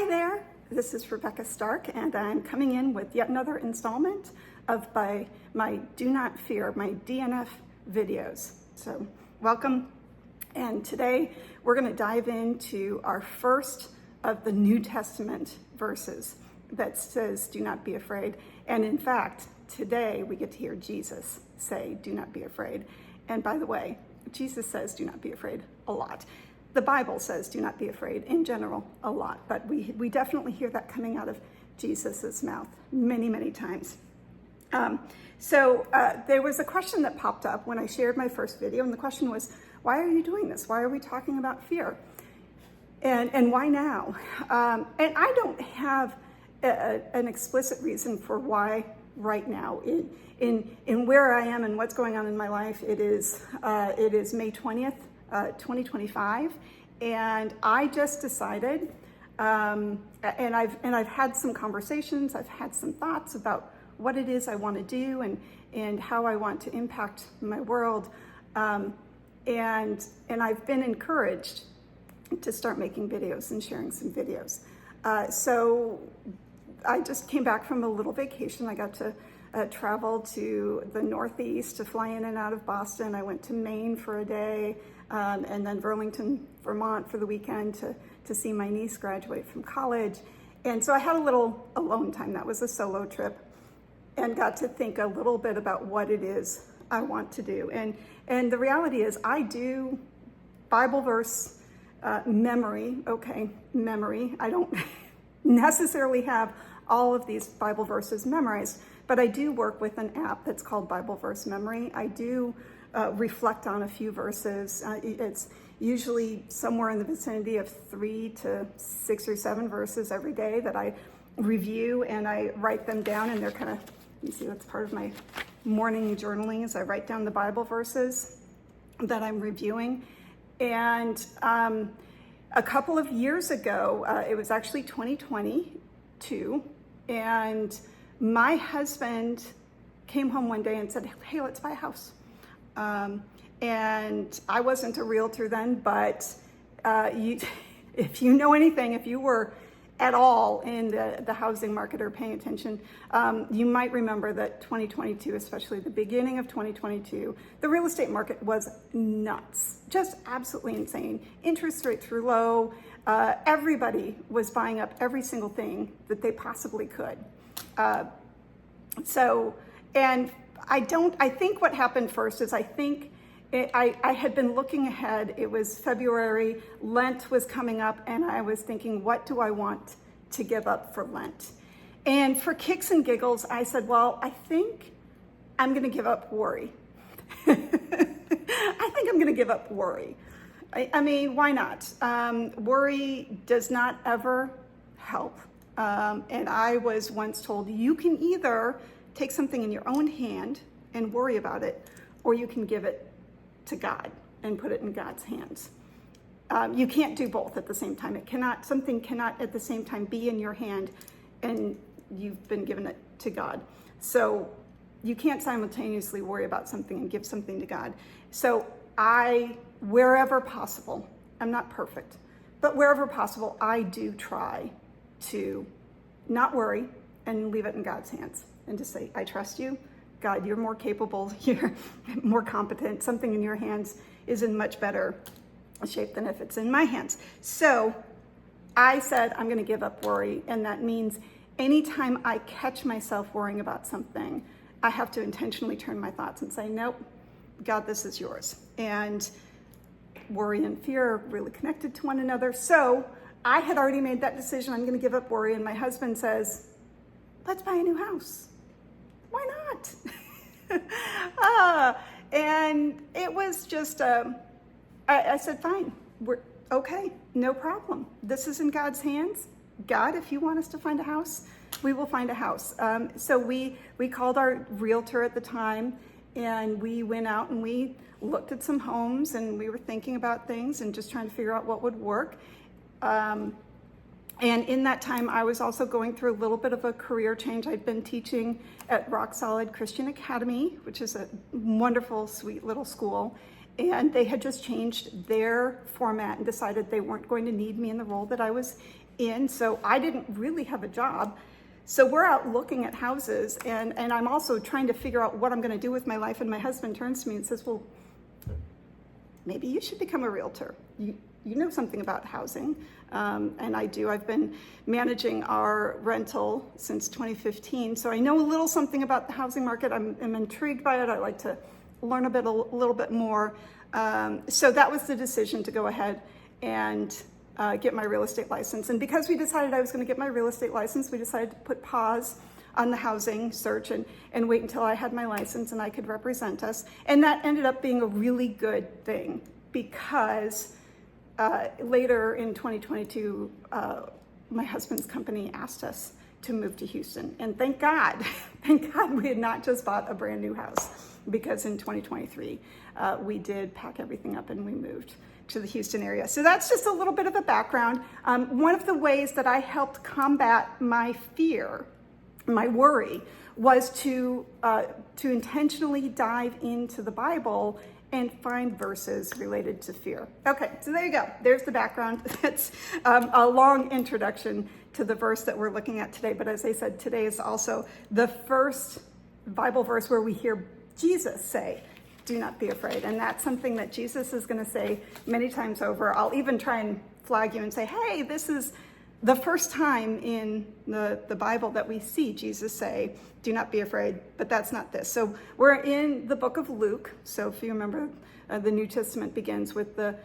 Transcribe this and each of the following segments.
Hi there, this is Rebecca Stark, and I'm coming in with yet another installment of my Do Not Fear, my DNF videos. So welcome, and today we're going to dive into our first of the New Testament verses that says, do not be afraid. And in fact, today we get to hear Jesus say, do not be afraid. And by the way, Jesus says, do not be afraid a lot. The Bible says, do not be afraid in general a lot, but we definitely hear that coming out of Jesus's mouth many, many times. So there was a question that popped up when I shared my first video, and the question was, why are you doing this? Why are we talking about fear? And why now? And I don't have an explicit reason for why right now. In where I am and what's going on in my life, it is May 20th, 2025, and I just decided, and I've had some conversations, I've had some thoughts about what it is I want to do and how I want to impact my world, and I've been encouraged to start making videos and sharing some videos. So I just came back from a little vacation. I got to travel to the Northeast to fly in and out of Boston. I went to Maine for a day, and then Burlington, Vermont for the weekend to see my niece graduate from college. And so I had a little alone time. That was a solo trip, and got to think a little bit about what it is I want to do. And the reality is I do Bible verse memory. I don't necessarily have all of these Bible verses memorized, but I do work with an app that's called Bible Verse Memory. I do reflect on a few verses. It's usually somewhere in the vicinity of 3 to 6 or 7 verses every day that I review, and I write them down, and they're kind of, you see, that's part of my morning journaling, is I write down the Bible verses that I'm reviewing. And a couple of years ago, it was actually 2022, and my husband came home one day and said, hey, let's buy a house. And I wasn't a realtor then, but if you know anything, if you were at all in the housing market or paying attention, you might remember that 2022, especially the beginning of 2022, the real estate market was nuts, just absolutely insane. Interest rates were low. Everybody was buying up every single thing that they possibly could. I think what happened first is I had been looking ahead. It was February, Lent was coming up, and I was thinking, what do I want to give up for Lent? And for kicks and giggles, I said, well, I think I'm going to give up worry. I think I'm going to give up worry. I mean, why not? Worry does not ever help. And I was once told, you can either take something in your own hand and worry about it, or you can give it to God and put it in God's hands. You can't do both at the same time. Something cannot at the same time be in your hand and you've been given it to God. So you can't simultaneously worry about something and give something to God. So wherever possible, I'm not perfect, but wherever possible, I do try to not worry and leave it in God's hands and just say, I trust you. God, you're more capable, you're more competent. Something in your hands is in much better shape than if it's in my hands. So I said, I'm going to give up worry. And that means anytime I catch myself worrying about something, I have to intentionally turn my thoughts and say, nope, God, this is yours. And worry and fear are really connected to one another. So I had already made that decision. I'm going to give up worry. And my husband says, let's buy a new house. Why not? And it was just, I said, fine, we're okay, no problem. This is in God's hands. God, if you want us to find a house, we will find a house. So we called our realtor at the time, and we went out and we looked at some homes, and we were thinking about things and just trying to figure out what would work. And in that time, I was also going through a little bit of a career change. I'd been teaching at Rock Solid Christian Academy, which is a wonderful, sweet little school. and they had just changed their format and decided they weren't going to need me in the role that I was in. So I didn't really have a job. So we're out looking at houses, and I'm also trying to figure out what I'm going to do with my life. And my husband turns to me and says, well, maybe you should become a realtor. You know something about housing. And I do. I've been managing our rental since 2015. So I know a little something about the housing market. I'm intrigued by it. I like to learn a little bit more. So that was the decision to go ahead and get my real estate license. And because we decided I was going to get my real estate license, we decided to put pause on the housing search and wait until I had my license and I could represent us. And that ended up being a really good thing, because later in 2022, my husband's company asked us to move to Houston. And thank God we had not just bought a brand new house, because in 2023, we did pack everything up and we moved to the Houston area. So that's just a little bit of a background. One of the ways that I helped combat my fear, my worry, was to intentionally dive into the Bible and find verses related to fear. Okay, so there you go. There's the background. It's a long introduction to the verse that we're looking at today. But as I said, today is also the first Bible verse where we hear Jesus say, do not be afraid. And that's something that Jesus is going to say many times over. I'll even try and flag you and say, hey, this is the first time in the Bible that we see Jesus say, do not be afraid, but that's not this. So we're in the book of Luke. So if you remember, the New Testament begins with the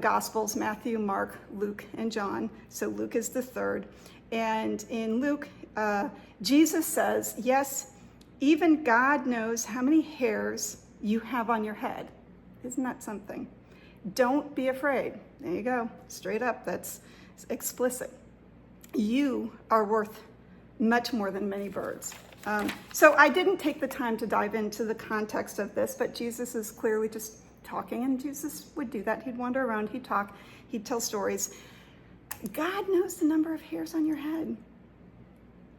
Gospels, Matthew, Mark, Luke, and John. So Luke is the third. And in Luke, Jesus says, yes, even God knows how many hairs you have on your head. Isn't that something? Don't be afraid. There you go. Straight up. That's explicit. You are worth much more than many birds. So I didn't take the time to dive into the context of this, but Jesus is clearly just talking, and Jesus would do that. He'd wander around, he'd talk, he'd tell stories. God knows the number of hairs on your head.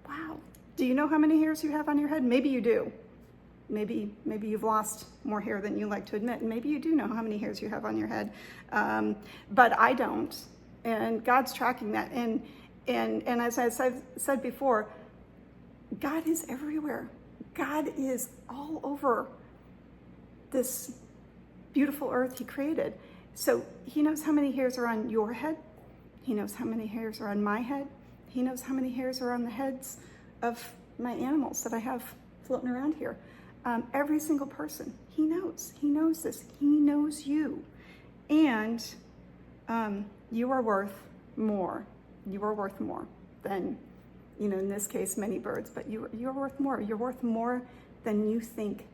Wow. Do you know how many hairs you have on your head? Maybe you do. Maybe you've lost more hair than you like to admit. And maybe you do know how many hairs you have on your head. But I don't. And God's tracking that. And as I said before, God is everywhere. God is all over this beautiful earth he created. So he knows how many hairs are on your head. He knows how many hairs are on my head. He knows how many hairs are on the heads of my animals that I have floating around here. Every single person, he knows. He knows this. He knows you. And you are worth more. You are worth more than, in this case, many birds, but you're worth more. You're worth more than you think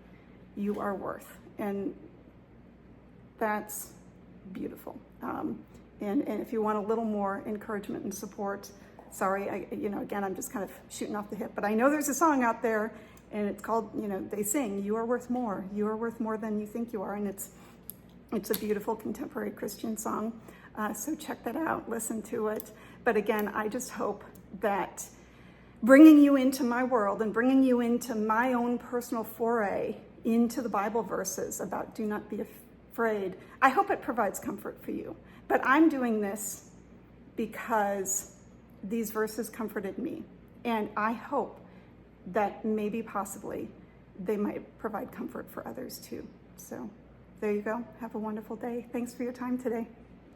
you are worth. And that's beautiful. And if you want a little more encouragement and support, sorry, again, I'm just kind of shooting off the hip, but I know there's a song out there, and it's called, they sing, you are worth more. You are worth more than you think you are. And it's a beautiful contemporary Christian song. So check that out, listen to it. But again, I just hope that bringing you into my world and bringing you into my own personal foray into the Bible verses about do not be afraid, I hope it provides comfort for you. But I'm doing this because these verses comforted me. And I hope that maybe possibly they might provide comfort for others too. So there you go. Have a wonderful day. Thanks for your time today.